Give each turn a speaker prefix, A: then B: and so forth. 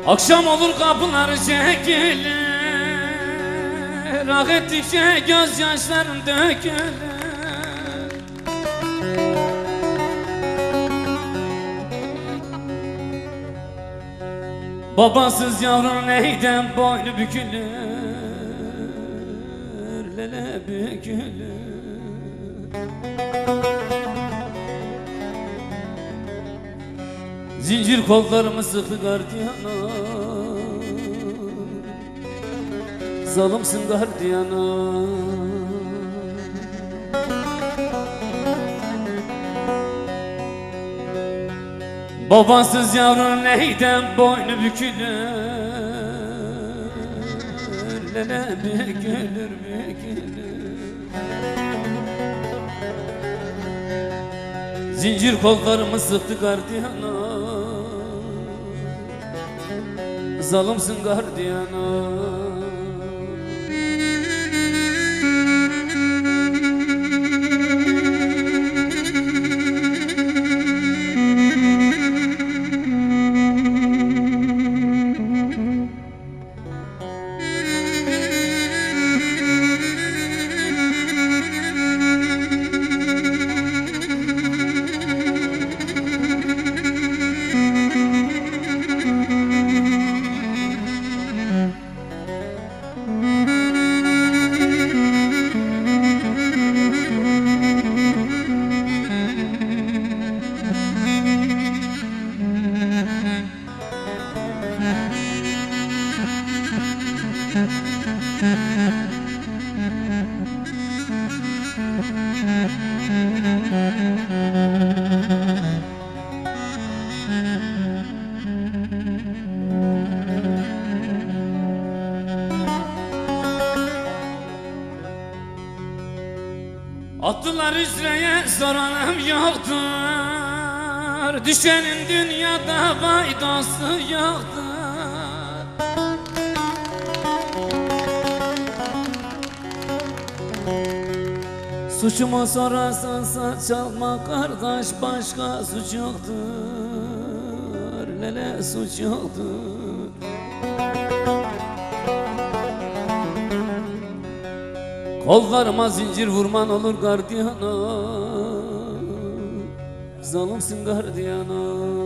A: Akşam olur kapılar çekilir, ah ettikçe gözyaşlarım dökülür. Babasız yavrun neyden boynu bükülür, lele bükülür. Zincir kollarımı sıktı gardiyana, zalimsin gardiyana. Babasız yavrun neyden boynu bükülür, lele bükülür, bükülür. Zincir kollarımı sıktı gardiyana, zalimsin gardiyana. Attılar hücreye, soranım yoktur. Düşenin dünyada faydası yoktur. Suçumu sorarsan saç çalma kardeş, başka suç yoktur. Lele suç yoktur. Kollarıma zincir vurman olur gardiyana, zalimsin gardiyana.